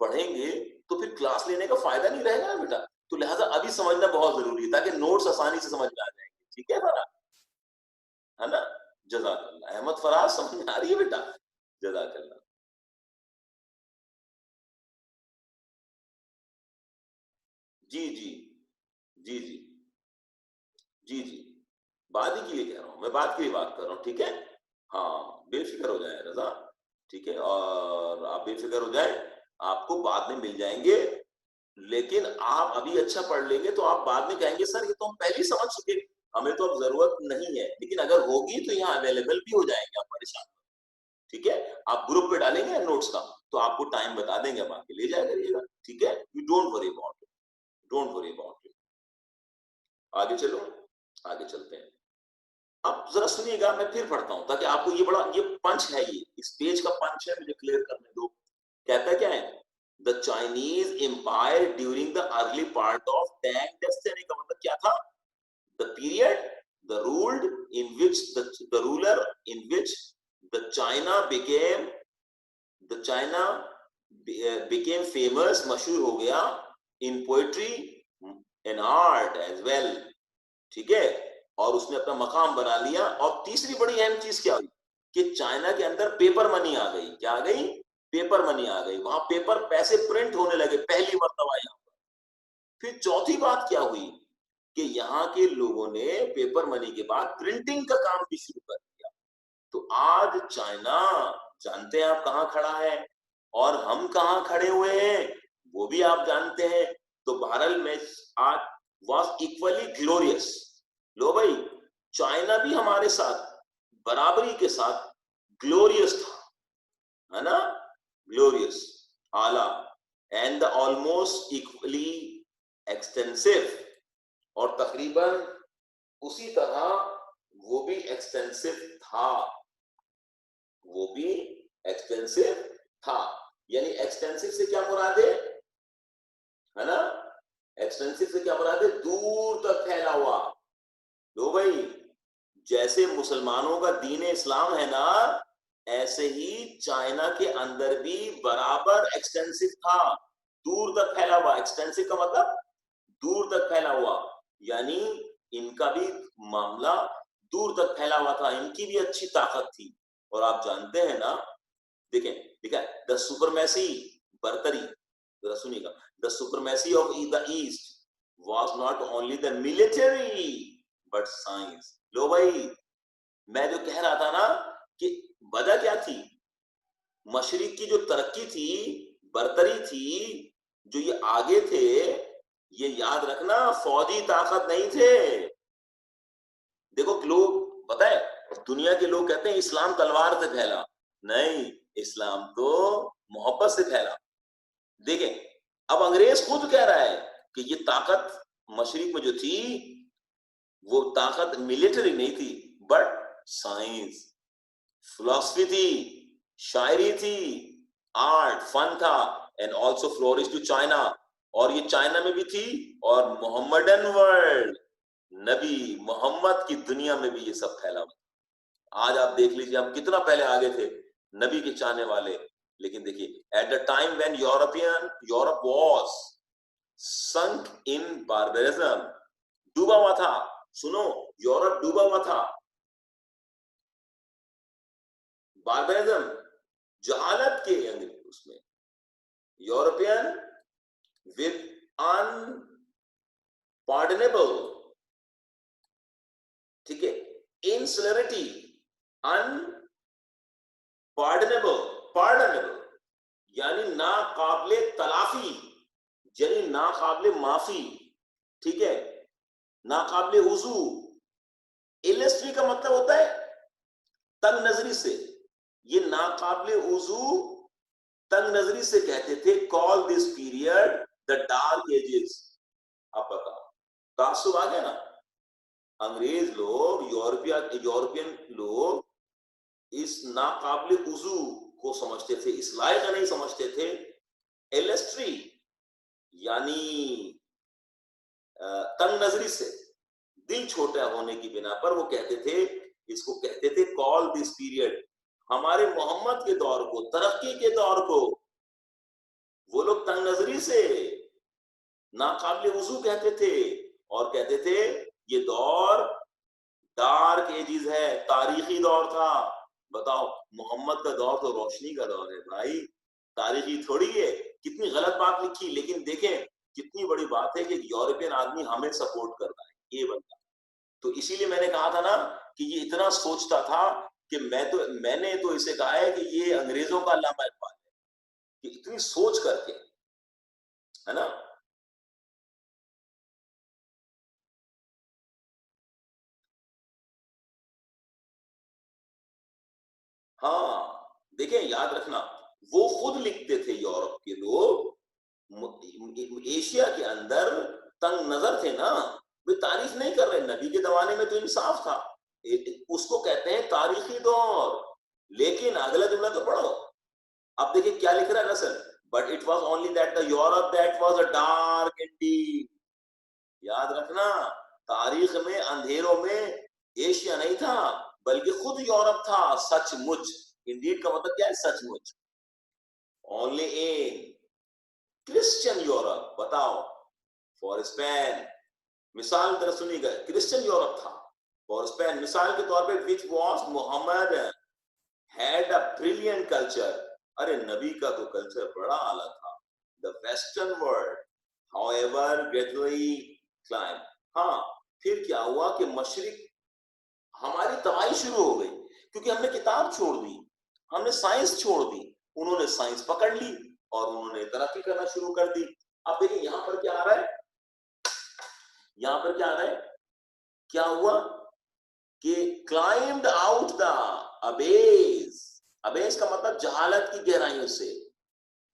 पढ़ेंगे तो फिर क्लास लेने का फायदा नहीं रहेगा ना बेटा. तो लिहाजा अभी समझना बहुत जरूरी है, ताकि नोट्स आसानी से समझ में आ जाएंगे. ठीक है फराज, है ना? जज़ाकल्लाह. अहमद फराज, समझ में आ रही है बेटा? जज़ाकल्लाह. जी जी जी जी जी जी, बात ही के लिए कह रहा हूँ, मैं बात के लिए बात कर रहा हूँ. ठीक है, हाँ, बेफिक्र हो जाए रजा. ठीक है, और आप बेफिक्र हो जाए, आपको बाद में मिल जाएंगे. लेकिन आप अभी अच्छा पढ़ लेंगे तो आप बाद में कहेंगे सर ये तो हम पहले ही समझ चुके, हमें तो अब जरूरत नहीं है. लेकिन अगर होगी तो यहाँ अवेलेबल भी हो जाएंगे, आप परेशान. ठीक है, आप ग्रुप पे डालेंगे नोट्स का, तो आपको टाइम बता देंगे, आप आके ले जाया करिएगा. ठीक है, you don't worry about it, don't worry about it. आगे चलो, आगे चलते हैं. अब जरा सुनिएगा, मैं फिर पढ़ता हूं ताकि आपको ये पंच है, ये इस पेज का पंच है, मुझे क्लियर करने दो. कहता क्या है? The Chinese empire during the early part of Tang destiny. का मतलब क्या था? the period, the ruled in which the ruler in which the China became famous, मशहूर हो गया in poetry and art as well. ठीक है, और उसने अपना मकाम बना लिया. और तीसरी बड़ी अहम चीज क्या हुई कि चाइना के अंदर पेपर मनी आ गई. क्या आ गई? पेपर मनी आ गई. वहां पेपर पैसे प्रिंट होने लगे पहली मर्तबा यहाँ पर. फिर चौथी बात क्या हुई कि यहाँ के लोगों ने पेपर मनी के बाद प्रिंटिंग का काम भी शुरू कर दिया. तो आज चाइना, जानते हैं आप कहाँ खड़ा है और हम कहाँ खड़े हुए हैं, वो भी आप जानते हैं. तो बहरहाल में आज was equally glorious. लो भाई, चाइना भी हमारे साथ बराबरी के साथ ग्लोरियस था, है ना? ग्लोरियस, आला, एंड ऑलमोस्ट इक्वली एक्सटेंसिव. और तकरीबन उसी तरह वो भी एक्सटेंसिव था. वो भी एक्सटेंसिव था. यानी एक्सटेंसिव से क्या मुराद है ना? एक्सटेंसिव से क्या मुराद है? दूर तक फैला हुआ. लो भाई, जैसे मुसलमानों का दीन इस्लाम है ना, ऐसे ही चाइना के अंदर भी बराबर एक्सटेंसिव था, दूर तक फैला हुआ. एक्सटेंसिव का मतलब दूर तक फैला हुआ, यानी इनका भी मामला दूर तक फैला हुआ था. इनकी भी अच्छी ताकत थी. और आप जानते हैं ना, देखें, द सुपरमेसी, बर्तरी, जरा सुनिएगा, the supremacy of the east was not only the military but science. लो भाई, मैं जो कह रहा था ना कि वजह क्या थी, मशरिक की जो तरक्की थी, बर्तरी थी, जो ये आगे थे, ये याद रखना, फौजी ताकत नहीं थे. देखो लोग, पता है, दुनिया के लोग कहते हैं इस्लाम तलवार से फैला. नहीं, इस्लाम तो मोहब्बत से फैला. देखें, अब अंग्रेज खुद कह रहा है कि ये ताकत मशरिक में जो थी, वो ताकत मिलिट्री नहीं थी, बट साइंस, फिलॉसफी थी, शायरी थी, आर्ट, फन था, and also flourish to China. और ये चाइना में भी थी, और मोहम्मदन वर्ल्ड, नबी मोहम्मद की दुनिया में भी ये सब फैला हुआ. आज आप देख लीजिए, हम कितना पहले आगे थे नबी के चाहने वाले. लेकिन देखिए, at the time when Europe was sunk in barbarism, डूबा हुआ था. सुनो, यूरोप डूबा हुआ था. बार्बरिज्म, जहालत के उसमें, यूरोपियन विद अनपार्डनेबल, ठीक है, इंसुलरिटी, पार्डनेबल, यानी नाकाबिले तलाफी, यानी नाकाबिले माफी, ठीक है, नाकाबिले उजू. इलेस्ट्री का मतलब होता है तंग नजरी से. ये नाकाबिले उजू तंग नजरी से कहते थे. Call this period the dark ages. आप बताओ, तासुब आ गया ना? अंग्रेज लोग, यूरोपियन लोग इस नाकाबिले उजू को समझते थे, इस लायक नहीं समझते थे. इलेस्ट्री यानी तंग नजरी से, दिल छोटा होने की बिना पर वो कहते थे, इसको कहते थे कॉल दिस पीरियड. हमारे मोहम्मद के दौर को, तरक्की के दौर को, वो लोग तंग नजरी से नाकाबिले वुजू कहते थे, और कहते थे ये दौर डार्क एजिज है, तारीखी दौर था. बताओ, मोहम्मद का दौर तो रोशनी का दौर है भाई, तारीखी थोड़ी है. कितनी गलत बात लिखी, लेकिन देखें कितनी बड़ी बात है कि यूरोपियन आदमी हमें सपोर्ट कर रहा है, ये बंदा. तो इसीलिए मैंने कहा था ना कि ये इतना सोचता था कि मैंने तो इसे कहा है कि ये अंग्रेजों का अल्लामा इकबाल है, कि इतनी सोच करके, है ना. हाँ, देखें, याद रखना, वो खुद लिखते थे, यूरोप के लोग एशिया के अंदर तंग नजर थे ना, वे तारीफ नहीं कर रहे. नबी के जमाने में तो इंसाफ था, उसको कहते हैं तारीखी दौर. लेकिन अगला जुमला तो पढ़ो. अब देखिए क्या लिख रहा है Russell, but it was only that the Europe that was a dark and deep. याद रखना, تاریخ میں اندھیروں میں ایشیا نہیں تھا بلکہ خود یورپ تھا. سچ مچ, انڈیڈ کا مطلب کیا ہے؟ سچ مچ. Only in Christian Europe. بتاؤ, فور اسپین, مثال طرح سنی گئے, کرسچن یورپ تھا. فور اسپین مثال کے طور پہ which was Muhammad had a brilliant culture. ارے نبی کا تو کلچر بڑا اعلیٰ تھا. The western world however gradually climbed. ہاں پھر کیا ہوا کہ مشرق, ہماری تباہی شروع ہو گئی کیونکہ ہم نے کتاب چھوڑ دی, ہم نے سائنس چھوڑ دی. انہوں نے سائنس پکڑ لی اور انہوں نے ترقی کرنا شروع کر دی. اب دیکھیں یہاں پر کیا آ رہا ہے, یہاں پر کیا آ رہا ہے, کیا ہوا کہ climbed out the abyss. ابیس کا مطلب جہالت کی گہرائیوں سے,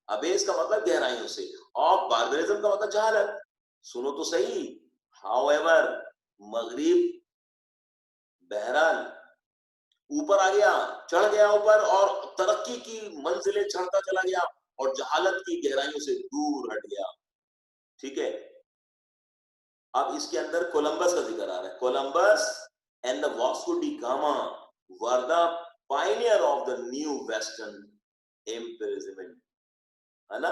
ابیس کا مطلب گہرائیوں سے, اور باربرزم کا مطلب جہالت. سنو تو صحیح. however مغرب بہرحال اوپر آ گیا, چڑھ گیا اوپر, اور ترقی کی منزلیں چڑھتا چلا گیا اور جہالت کی گہرائیوں سے دور ہٹ گیا. ٹھیک ہے, اب اس کے اندر کولمبس کا ذکر آ رہا ہے. Columbus and the Vasco da Gama were the pioneer of the new western imperialism. ہے نا,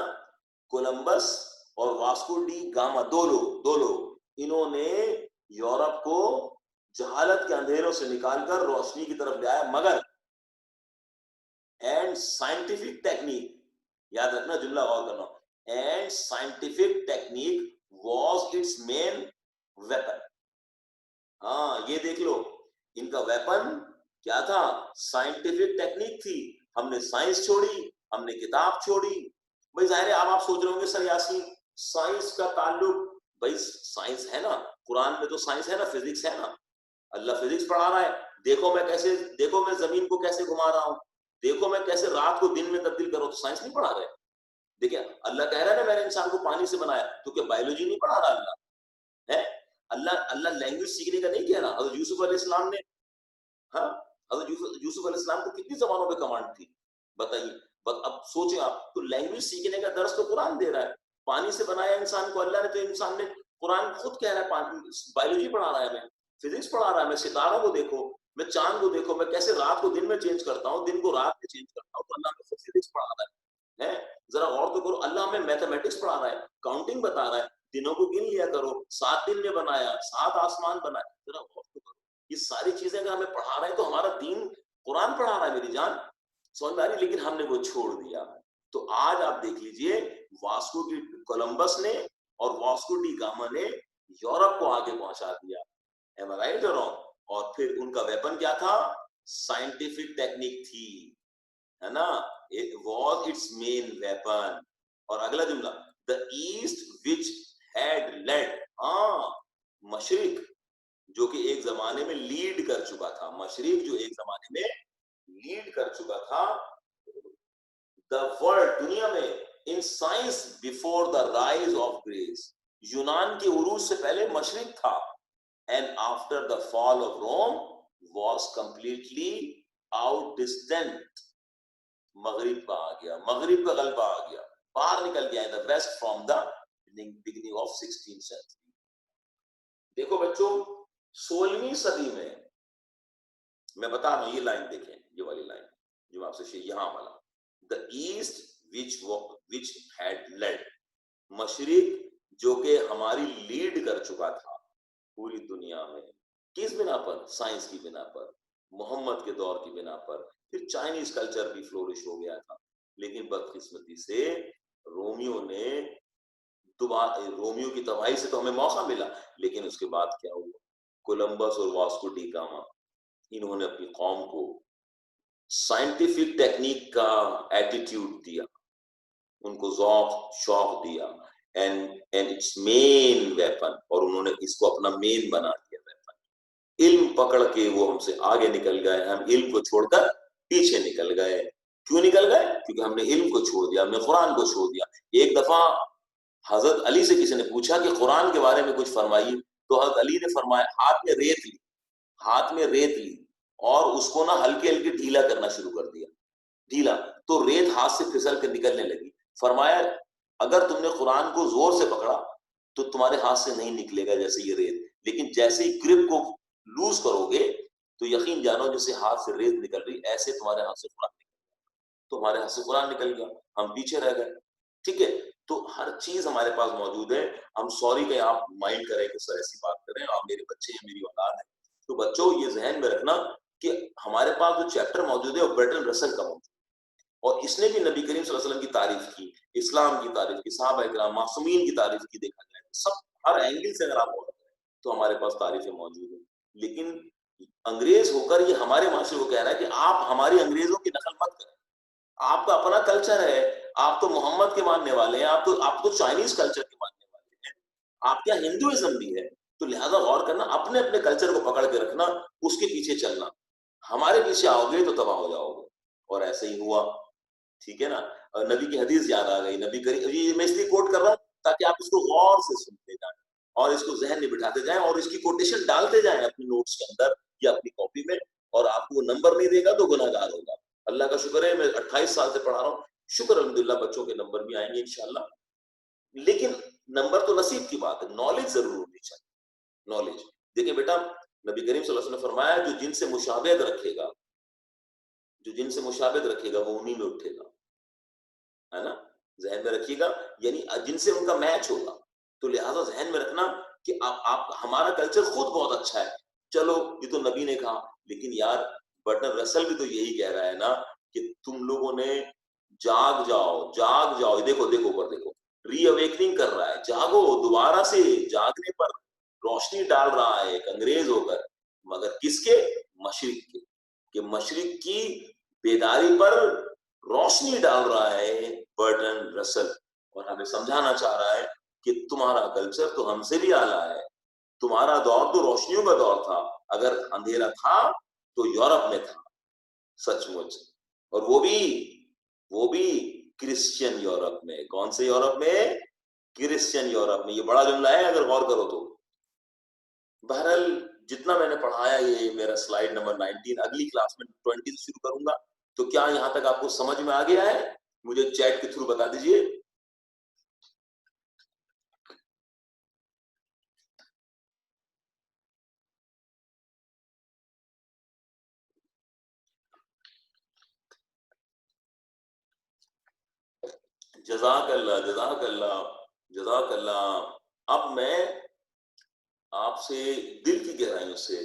کولمبس اور واسکو ڈی گاما دو لوگ انہوں نے یورپ کو جہالت کے اندھیروں سے نکال کر روشنی کی طرف لے آیا. مگر اینڈ سائنٹیفک ٹیکنیک, یاد رکھنا جملہ غور کرنا, and scientific technique was its main weapon. ہاں یہ دیکھ لو, ان کا ویپن کیا تھا؟ سائنٹیفک ٹیکنیک تھی. ہم نے سائنس چھوڑی, ہم نے کتاب چھوڑی. بھائی ظاہر ہے اب آپ سوچ رہے ہوں گے سر یاسین سائنس کا تعلق, بھائی سائنس ہے نا, قرآن میں تو سائنس ہے نا, فزکس ہے نا, اللہ فزکس پڑھا رہا ہے. دیکھو میں زمین کو کیسے گھما رہا ہوں, دیکھو میں کیسے رات کو دن میں تبدیل کروں, تو سائنس نہیں پڑھا رہے. دیکھیں اللہ کہہ رہا ہے نا میں نے انسان کو پانی سے بنایا, تو کیا بایولوجی نہیں پڑھا رہا اللہ ہے؟ اللہ لینگویج سیکھنے کا نہیں کہہ رہا. حضرت یوسف علیہ السلام نے, ہاں حضرت یوسف علیہ السلام کو کتنی زبانوں پہ کمانڈ تھی بتائیے. اب سوچیں آپ, تو لینگویج سیکھنے کا درس تو قرآن دے رہا ہے. پانی سے بنایا انسان کو اللہ نے, تو انسان نے, قرآن خود کہہ رہا ہے بایولوجی پڑھا رہا ہے, میں فزکس پڑھا رہا ہے, میں ستاروں کو دیکھو, میں چاند کو دیکھو, میں کیسے رات کو دن میں چینج کرتا ہوں, دن کو رات میں چینج کرتا ہوں. تو اللہ میں خود فزکس پڑھا رہا ہے. ذرا غور تو کرو, اللہ ہمیں میتھمیٹکس پڑھا رہا ہے, کاؤنٹنگ بتا رہا ہے, دنوں کو گن لیا کرو, 7 دن میں بنایا, 7 آسمان بنائے. ذرا غور تو کرو, یہ ساری چیزیں اگر ہمیں پڑھا رہے ہیں تو ہمارا دین قرآن پڑھا رہا ہے میری جان, سمجھ میں آ رہی. لیکن ہم نے وہ چھوڑ دیا. تو آج آپ دیکھ لیجئے, واسکو ڈی کولمبس نے اور واسکو ڈی گاما نے یورپ کو آگے پہنچا دیا. Am I right or wrong? اور پھر ان کا ویپن کیا تھا؟ سائنٹیفک ٹیکنیک تھی, ہے نا, it was its main weapon. اور اگلا جملہ, the east which had led, ہاں مشرق جو کہ ایک زمانے میں لیڈ کر چکا تھا, مشرق جو ایک زمانے میں لیڈ کر چکا تھا the world, دنیا میں, in science before the rise of Greece. یونان کے عروج سے پہلے مشرق تھا. And after the fall of Rome was completely outdistanced. مغرب کا آ گیا, مغرب کا غلبہ آ گیا, باہر نکل گیا, in the west from the beginning of 16th century. دیکھو بچوں 16ویں صدی میں بتا رہا ہوں, یہ لائن دیکھیں, یہ والی لائن جو میں آپ سے یہاں والا, the east which had led, مشرق جو کہ ہماری لیڈ کر چکا تھا پوری دنیا میں. کس بنا پر؟ سائنس کی بنا پر, محمد کے دور کی بنا پر. پھر چائنیز کلچر بھی فلورش ہو گیا تھا, لیکن بدقسمتی سے رومیو کی تباہی سے تو ہمیں موقع ملا, لیکن اس کے بعد کیا ہوا؟ کولمبس اور واسکو ڈی گاما انہوں نے اپنی قوم کو سائنٹیفک ٹیکنیک کا ایٹیٹیوڈ دیا, ان کو ذوق شوق دیا, and its main weapon, اور انہوں نے اس کو اپنا مین بنا دیا weapon. علم پکڑ کے وہ ہم سے آگے نکل گئے, ہم علم کو چھوڑ کر پیچھے نکل گئے. کیوں نکل گئے؟ کیونکہ ہم نے علم کو چھوڑ دیا, ہم نے قرآن کو چھوڑ دیا. ایک دفعہ حضرت علی سے کسی نے پوچھا کہ قرآن کے بارے میں کچھ فرمائیے, تو حضرت علی نے فرمایا, ہاتھ میں ریت لی اور اس کو نا ہلکے ہلکے ڈھیلا کرنا شروع کر دیا, ڈھیلا, تو ریت ہاتھ سے پھسل کے نکلنے لگی. فرمایا اگر تم نے قرآن کو زور سے پکڑا تو تمہارے ہاتھ سے نہیں نکلے گا جیسے یہ ریت, لیکن جیسے ہی گرپ کو لوز کرو گے تو یقین جانو جیسے ہاتھ سے ریت نکل رہی ایسے تمہارے ہاتھ سے قرآن نکل گیا، تمہارے ہاتھ سے قرآن نکل گیا، ہم پیچھے رہ گئے. ٹھیک ہے، تو ہر چیز ہمارے پاس موجود ہے. ہم سوری کہ آپ مائنڈ کریں کہ سر ایسی بات کریں، آپ میرے بچے ہیں، میری اولاد ہے. تو بچوں یہ ذہن میں رکھنا کہ ہمارے پاس جو چیپٹر موجود ہے وہ برٹن رسل کا موجود ہے، اور اس نے بھی نبی کریم صلی اللہ علیہ وسلم کی تعریف کی، اسلام کی تعریف کی، صحابہ کرام معصومین کی تعریف کی. دیکھا جائے سب ہر اینگل سے اگر آپ غور کریں تو ہمارے پاس تعریفیں موجود ہیں. لیکن انگریز ہو کر یہ ہمارے معاشرے کو کہہ رہا ہے کہ آپ ہماری انگریزوں کی نقل مت کریں، آپ کا اپنا کلچر ہے، آپ تو محمد کے ماننے والے ہیں، آپ تو چائنیز کلچر کے ماننے والے ہیں، آپ کیا ہندوازم بھی ہے. تو لہذا غور کرنا، اپنے اپنے کلچر کو پکڑ کے رکھنا، اس کے پیچھے چلنا. ہمارے پیچھے آؤ گے تو تباہ ہو جاؤ گے، اور ایسے ہی ہوا. ٹھیک ہے نا. اور نبی کی حدیث یاد آ گئی، نبی کریم، میں اس لیے کوٹ کر رہا ہوں تاکہ آپ اس کو غور سے سنتے جائیں اور اس کو ذہن میں بٹھاتے جائیں اور اس کی کوٹیشن ڈالتے جائیں اپنی نوٹس کے اندر یا اپنی کاپی میں. اور آپ کو نمبر نہیں دے گا تو گناہ گار ہوگا. اللہ کا شکر ہے میں 28 سال سے پڑھا رہا ہوں، شکر الحمدللہ بچوں کے نمبر بھی آئیں گے انشاءاللہ. لیکن نمبر تو نصیب کی بات ہے، نالج ضرور ہونی چاہیے. نالج دیکھیں بیٹا، نبی کریم صلی اللہ علیہ وسلم نے فرمایا جو جن سے مشابہت رکھے گا، جو جن سے مشابہت رکھے گا وہ انہی میں اٹھے گا، ہے نا. ذہن میں رکھیے گا، یعنی جن سے ان کا میچ ہوگا. تو لہٰذا ذہن میں رکھنا کہ آپ ہمارا کلچر خود بہت اچھا ہے، چلو یہ تو نبی نے کہا، لیکن یار برٹن رسل بھی تو یہی کہہ رہا ہے نا کہ تم لوگوں نے جاگ جاؤ، جاگ جاؤ. دیکھو دیکھو پر دیکھو، ری اویکننگ کر رہا ہے، جاگو دوبارہ سے. جاگنے پر روشنی ڈال رہا ہے ایک انگریز ہو کر، مگر کس کے؟ مشرق کے. کہ مشرق کی بیداری پر روشنی ڈال رہا ہے برٹن رسل، اور ہمیں سمجھانا چاہ رہا ہے کہ تمہارا کلچر تو ہم سے بھی اعلیٰ ہے. تمہارا دور تو روشنیوں کا دور تھا، اگر اندھیرا تھا تو یورپ میں تھا سچ مچ، اور وہ بھی کرسچین یورپ میں. کون سے یورپ میں؟ کرسچین یورپ میں. یہ بڑا جملہ ہے اگر غور کرو تو. بہرحال جتنا میں نے پڑھایا، یہ میرا سلائیڈ نمبر 19، اگلی کلاس میں 20 سے شروع کروں گا. تو کیا یہاں تک آپ کو سمجھ میں آ گیا ہے؟ مجھے چیٹ کے تھرو بتا دیجئے. جزاک اللہ، جزاک اللہ، جزاک اللہ. اب میں آپ سے دل کی گہرائیوں سے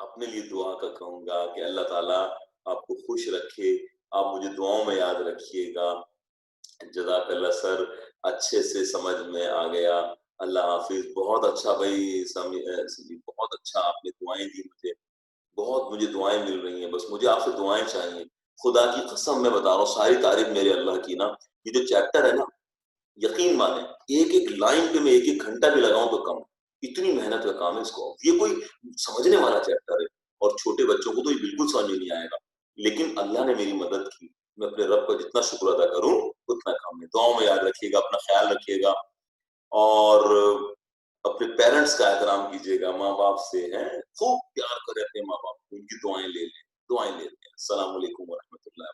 اپنے لیے دعا کا کہوں گا کہ اللہ تعالیٰ آپ کو خوش رکھے، آپ مجھے دعاؤں میں یاد رکھیے گا. جزاک اللہ سر، اچھے سے سمجھ میں آ گیا. اللہ حافظ. بہت اچھا بھائی بہت اچھا آپ نے دعائیں دی مجھے، بہت مجھے دعائیں مل رہی ہیں. بس مجھے آپ سے دعائیں چاہیے. خدا کی قسم میں بتا رہا ہوں، ساری تعریف میرے اللہ کی نا. یہ جو چیپٹر ہے نا، یقین مانیں ایک ایک لائن پہ میں ایک ایک گھنٹہ بھی لگاؤں تو کم. اتنی محنت کا کام ہے اس کو. یہ کوئی سمجھنے والا چیپٹر ہے، اور چھوٹے بچوں کو تو یہ بالکل سمجھ میں نہیں آئے گا، لیکن اللہ نے میری مدد کی. میں اپنے رب کا جتنا شکر ادا کروں اتنا کم ہے. دعاؤں میں یاد رکھیے گا، اپنا خیال رکھیے گا، اور اپنے پیرنٹس کا احترام کیجیے گا. ماں باپ سے ہیں، خوب پیار کریں اپنے ماں باپ کو، ان کی دعائیں لے لیں. السلام علیکم ورحمۃ اللہ.